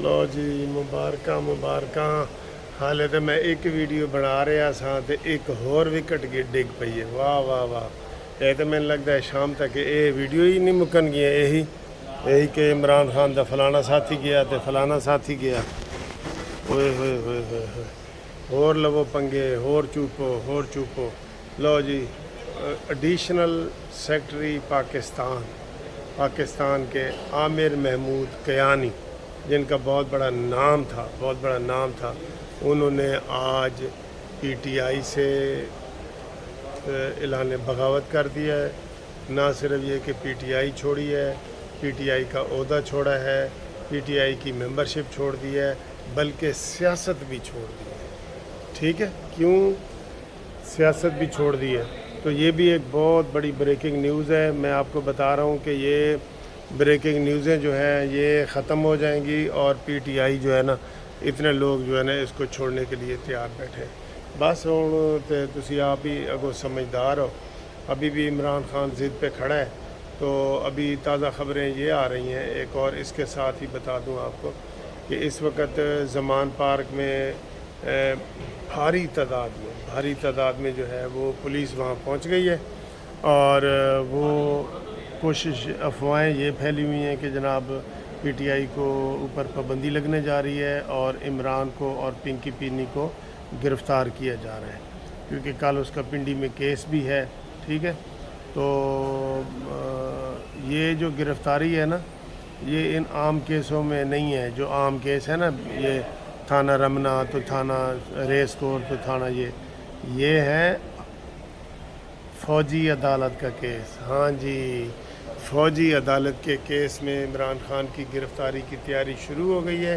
ਲੋ ਜੀ ਮੁਬਾਰਕਾਂ ਮੁਬਾਰਕਾਂ। ਹਾਲੇ ਤਾਂ ਮੈਂ ਇੱਕ ਵੀਡੀਓ ਬਣਾ ਰਿਹਾ ਸਾਂ ਤੇ ਇੱਕ ਹੋਰ ਵਿਕਟ ਡਿੱਗ ਪਈ ਹੈ। ਵਾਹ ਵਾਹ ਵਾਹ। ਇਹ ਤਾਂ ਮੈਨੂੰ ਲੱਗਦਾ ਹੈ ਸ਼ਾਮ ਤੱਕ ਇਹ ਵੀਡੀਓ ਹੀ ਨਹੀਂ ਮੁੱਕਣਗੀਆਂ। ਇਹੀ ਕਿ ਇਮਰਾਨ ਖਾਨ ਦਾ ਫਲਾਣਾ ਸਾਥੀ ਗਿਆ ਤੇ ਫਲਾਣਾ ਸਾਥੀ ਗਿਆ। ਹੋਏ ਹੋਏ ਹੋਏ ਹੋਏ ਹੋਏ। ਹੋਰ ਲਵੋ ਪੰਗੇ, ਹੋਰ ਚੂਪੋ। ਲੋ जी, एडिशनल सेक्रेटरी पाकिस्तान के आमिर महमूद कयानी, जिनका बहुत बड़ा नाम था, उन्होंने आज PTI से ऐलान बगावत कर दिया है। ना सिर्फ ये कि PTI छोड़ी है, PTI का ओहदा छोड़ा है, PTI की मेंबरशिप छोड़ दी है, बल्कि सियासत भी छोड़ दी है। ठीक है, क्यों सियासत भी छोड़ दी है? तो ये भी एक बहुत बड़ी ब्रेकिंग न्यूज़ है। मैं आपको बता रहा हूँ कि ये ब्रेकिंग न्यूज़ें जो हैं ये ख़त्म हो जाएंगी और PTI जो है ना, इतने लोग जो है ना इसको छोड़ने के लिए तैयार बैठे। बस हुण ते तुसी आप ही अगो समझदार हो। अभी भी इमरान खान ज़िद पे खड़ा है। तो अभी ताज़ा ख़बरें ये आ रही हैं। एक और इसके साथ ही बता दूँ आपको कि इस वक्त ज़मान पार्क में भारी तादाद में जो है वो पुलिस वहाँ पहुँच गई है और वो कोशिश अफवाहें ये फैली हुई हैं कि जनाब PTI को ऊपर पाबंदी लगने जा रही है और इमरान को और पिंकी पीनी को गिरफ़्तार किया जा रहा है, क्योंकि कल उसका पिंडी में केस भी है। ठीक है, तो ये जो गिरफ़्तारी है ना, ये इन आम केसों में नहीं है। जो आम केस है ना, ये थाना रमना तो थाना रेस कोर्ट तो थाना, ये है फ़ौजी अदालत का केस। हाँ जी, फ़ौजी अदालत के केस में इमरान खान की गिरफ़्तारी की तैयारी शुरू हो गई है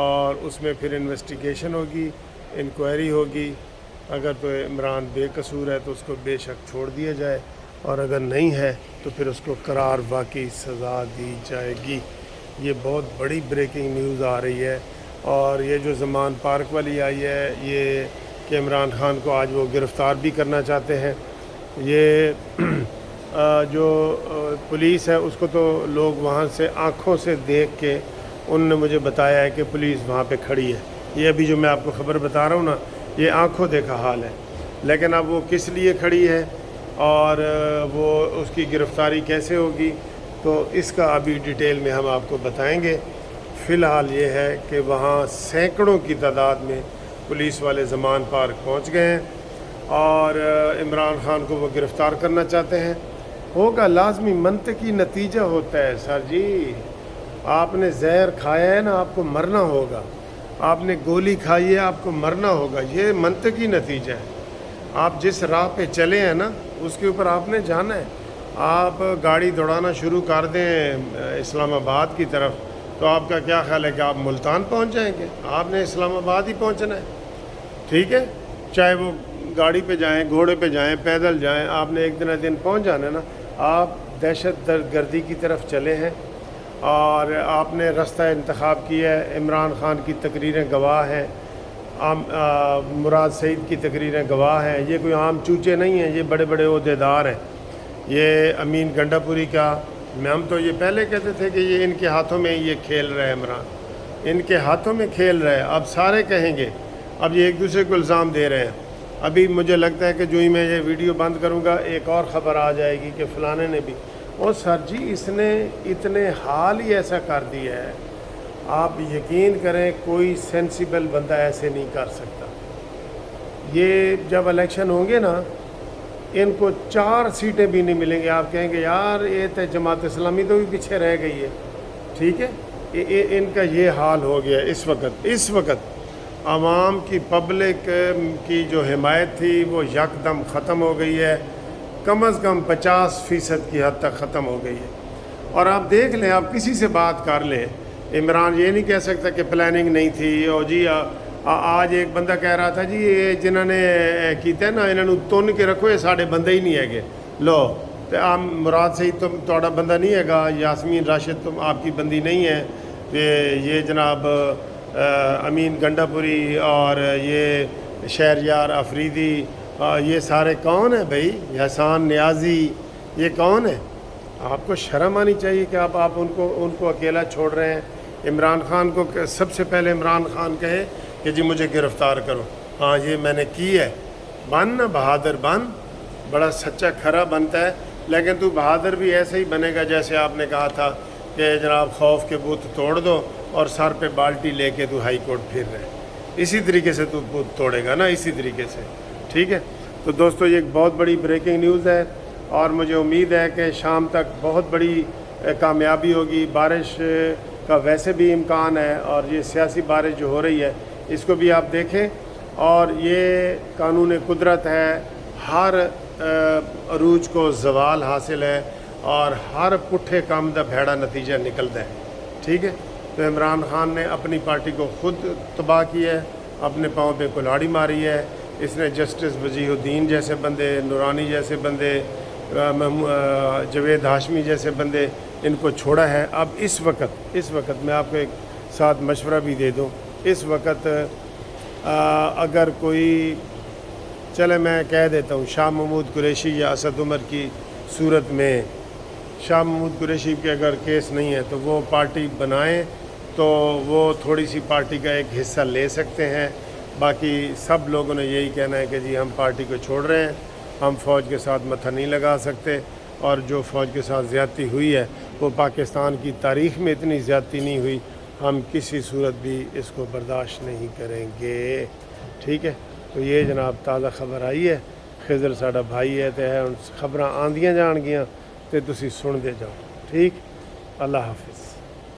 और उसमें फिर इन्वेस्टिगेशन होगी, इंक्वायरी होगी। अगर तो इमरान बेकसूर है तो उसको बेशक छोड़ दिया जाए, और अगर नहीं है तो फिर उसको करार वाकई सज़ा दी जाएगी। ये बहुत बड़ी ब्रेकिंग न्यूज़ आ रही है। और ये जो ज़मान पार्क वाली आई है, ये कि इमरान खान को आज वो गिरफ़्तार भी करना चाहते हैं। ये जो पुलिस है उसको तो लोग वहाँ से आँखों से देख के, उन्होंने मुझे बताया है कि पुलिस वहाँ पे खड़ी है। ये अभी जो मैं आपको ख़बर बता रहा हूँ ना, ये आँखों देखा हाल है। लेकिन अब वो किस लिए खड़ी है और वो उसकी गिरफ़्तारी कैसे होगी, तो इसका अभी डिटेल में हम आपको बताएंगे। फ़िलहाल ये है कि वहाँ सैकड़ों की तादाद में पुलिस वाले ज़मान पार्क पहुँच गए हैं और इमरान खान को वो गिरफ़्तार करना चाहते हैं। होगा लाजमी, मंतकी नतीजा होता है सर जी। आपने जहर खाया है ना, आपको मरना होगा। आपने गोली खाई है, आपको मरना होगा। ये मंतकी नतीजा है। आप जिस राह पे चले हैं ना, उसके ऊपर आपने जाना है। आप गाड़ी दौड़ाना शुरू कर दें इस्लामाबाद की तरफ, तो आपका क्या ख्याल है कि आप मुल्तान पहुंच जाएंगे? आपने इस्लामाबाद ही पहुंचना है। ठीक है, चाहे वो गाड़ी पे जाएं, घोड़े पे जाएं, पैदल जाएं, आपने एक दिन पहुंच जाना है ना। आप दहशत गर्दी की तरफ चले हैं और आपने रास्ता इंतखाब किया है। इमरान खान की तकरीरें गवाह हैं, मुराद सईद की तकरीरें गवाह हैं। ये कोई आम चूचे नहीं हैं, ये बड़े बड़े ओहदेदार हैं। ये अमीन गंडापुरी का, हम तो ये पहले कहते थे कि ये इनके हाथों में ये खेल रहा है, इमरान इनके हाथों में खेल रहा है। अब सारे कहेंगे, अब ये एक दूसरे को इल्ज़ाम दे रहे हैं। अभी मुझे लगता है कि जो ही मैं ये वीडियो बंद करूँगा, एक और ख़बर आ जाएगी कि फ़लाने ने भी। और सर जी, इसने इतने हाल ही ऐसा कर दिया है, आप यकीन करें कोई सेंसिबल बंदा ऐसे नहीं कर सकता। ये जब इलेक्शन होंगे ना, इनको 4 सीटें भी नहीं मिलेंगी। आप कहेंगे यार ये तो जमात इस्लामी तो भी पीछे रह गई है। ठीक है, इनका ये हाल हो गया इस वक्त आवाम की, पब्लिक की जो हिमायत थी वो यकदम ख़त्म हो गई है। कम अज़ कम 50% की हद तक ख़त्म हो गई है। और आप देख लें, आप किसी से बात कर लें, इमरान ये नहीं कह सकता कि प्लानिंग नहीं थी। और जी आज एक बंदा कह रहा था जी ये जिन्होंने किया ना, इन्होंने तुन के रखो, ये साढ़े बंदे ही नहीं है। लो तो आप मुराद सही तुम थोड़ा बंदा नहीं हैगा, यास्मीन राशिद तुम आपकी बंदी नहीं है, तो ये जनाब अमीन गंडापुरी और ये शहरयार अफरीदी, ये सारे कौन है भाई? हसन नियाज़ी, ये कौन है? आपको शर्म आनी चाहिए कि आप उनको अकेला छोड़ रहे हैं। عمران خان کو سب سے پہلے عمران خان کہے کہ جی مجھے گرفتار کرو، ہاں یہ میں نے کی ہے، بن نا بہادر بن، بڑا سچا کھرا بنتا ہے، لیکن تو بہادر بھی ایسے ہی بنے گا جیسے آپ نے کہا تھا کہ جناب خوف کے بت توڑ دو اور سر پہ بالٹی لے کے تو ہائی کورٹ پھر رہے، اسی طریقے سے تو بت توڑے گا نا، اسی طریقے سے، ٹھیک ہے۔ تو دوستو یہ ایک بہت بڑی بریکنگ نیوز ہے، اور مجھے امید ہے کہ شام تک بہت بڑی کامیابی ہوگی۔ بارش کا ویسے بھی امکان ہے، اور یہ سیاسی بارش جو ہو رہی ہے اس کو بھی آپ دیکھیں، اور یہ قانون قدرت ہے، ہر عروج کو زوال حاصل ہے، اور ہر پٹھے کام دا بھیڑا نتیجہ نکلتا ہے، ٹھیک ہے۔ تو عمران خان نے اپنی پارٹی کو خود تباہ کیا ہے، اپنے پاؤں پہ کلاڑی ماری ہے، اس نے جسٹس وجیہ الدین جیسے بندے، نورانی جیسے بندے، جاوید ہاشمی جیسے بندے، ان کو چھوڑا ہے۔ اب اس وقت میں آپ کو ایک ساتھ مشورہ بھی دے دوں، اس وقت اگر کوئی، چلے میں کہہ دیتا ہوں، شاہ محمود قریشی یا اسد عمر کی صورت میں، شاہ محمود قریشی کے اگر کیس نہیں ہے تو وہ پارٹی بنائیں تو وہ تھوڑی سی پارٹی کا ایک حصہ لے سکتے ہیں، باقی سب لوگوں نے یہی کہنا ہے کہ جی ہم پارٹی کو چھوڑ رہے ہیں، ہم فوج کے ساتھ متھا نہیں لگا سکتے، اور جو فوج کے ساتھ زیادتی ہوئی ہے وہ پاکستان کی تاریخ میں اتنی زیادتی نہیں ہوئی، ہم کسی صورت بھی اس کو برداشت نہیں کریں گے، ٹھیک ہے۔ تو یہ جناب تازہ خبر آئی ہے، خضر ساڈا بھائی ہے تو خبراں آندیاں جان گیاں تے تسی سن دے جاؤ، ٹھیک۔ اللہ حافظ۔